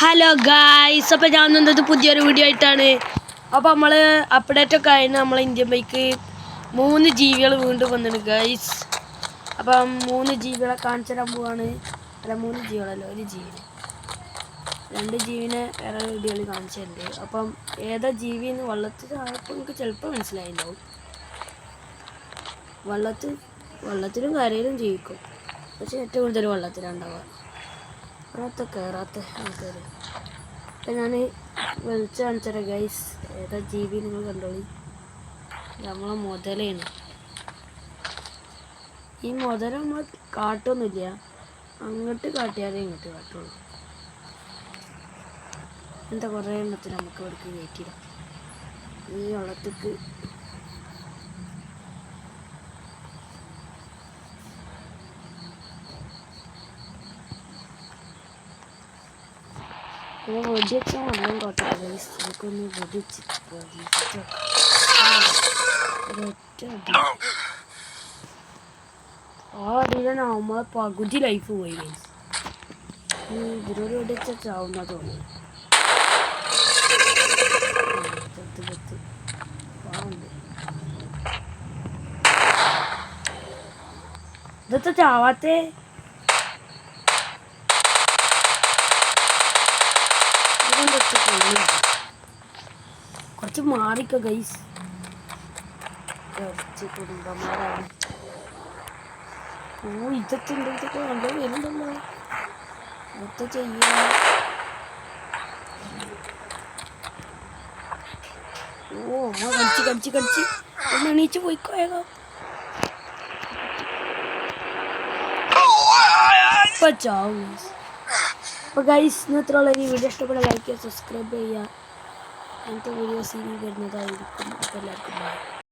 Hello guys, അപ്പോൾ ഞാൻ വന്നത് പുതിയൊരു വീഡിയോ ആയിട്ടാണ്. അപ്പോൾ നമ്മൾ അപ്ഡേറ്റൊക്കെ ആയിരുന്നു. നമ്മൾ ഇന്ത്യൻ ബൈക്ക് 3 ജീവികൾ വീണ്ടും വന്നിട്ടുണ്ട് ഗായ്സ്. അപ്പം 3 ജീവികളെ കാണിച്ചു തരാൻ പോവാണ്. അല്ല, 3 ജീവികളല്ലോ, ഒരു ജീവിനെ, 2 ജീവിനെ വേറെ വീഡിയോയിൽ കാണിച്ചിട്ടുണ്ട്. അപ്പം ഏതാ ജീവി എന്ന് വെള്ളത്തിൽ ആയപ്പോൾ എനിക്ക് ചിലപ്പോൾ മനസ്സിലായിട്ടുണ്ടാവും. വെള്ളത്തിലും കരയിലും ജീവിക്കും, പക്ഷെ ഏറ്റവും കൂടുതൽ വെള്ളത്തിലുണ്ടാവുക. അതൊക്കെ കയറാത്ത ആൾക്കാർ. അപ്പം ഞാൻ വിളിച്ച് കാണിച്ചത് ഗൈസ്, ഏതാ ജീവി നിങ്ങൾ കണ്ടോളി. നമ്മളെ മുതലാണ്. ഈ മുതല നമ്മൾ കാട്ടൊന്നുമില്ല, അങ്ങോട്ട് കാട്ടിയാലേ ഇങ്ങോട്ട് കാട്ടുള്ളൂ. എന്താ കുറേ എണ്ണത്തിന് നമുക്ക് ഇവിടേക്ക് കയറ്റിടാം. ഈ വെള്ളത്തേക്ക് വെടിവെച്ചാൽ വെള്ളം കോട്ടെ ഗൈസ്. നമുക്കൊന്ന് വെടിച്ചിട്ട് ഒരൊറ്റ അടി. ആ അടിയിലാണ് നമ്മളെ പകുതി ലൈഫ് പോയി ഗൈസ്. ഇതിലൊരു വെടിവെച്ചാൽ ചാവുന്ന തോന്നുന്നു. ഇതൊക്കെ ചാവാത്തേ. കുറച്ച് മാറിക്കോ ഗൈസ്, കുറച്ച് കുടുംബന്മാരാണ്. ഇതൊക്കെ ഉണ്ട്, ഇതൊക്കെ നല്ല വരുന്നുണ്ടല്ലോ. ഇതൊക്കെ ചെയ്യാ. കടിച്ച് ഒന്ന് എണീച്ച് പോയിക്കോയേക്കോ. അപ്പോൾ ഗൈസ്, ഇന്നത്രയുള്ള ഈ വീഡിയോ ഇഷ്ടപ്പെട്ടാൽ ലൈക്ക് ചെയ്യുക, സബ്സ്ക്രൈബ് ചെയ്യുക. അങ്ങനത്തെ വീഡിയോസ് ഇനി വരുന്നതായിരിക്കും. അപ്പോൾ എല്ലാവർക്കും ബൈ.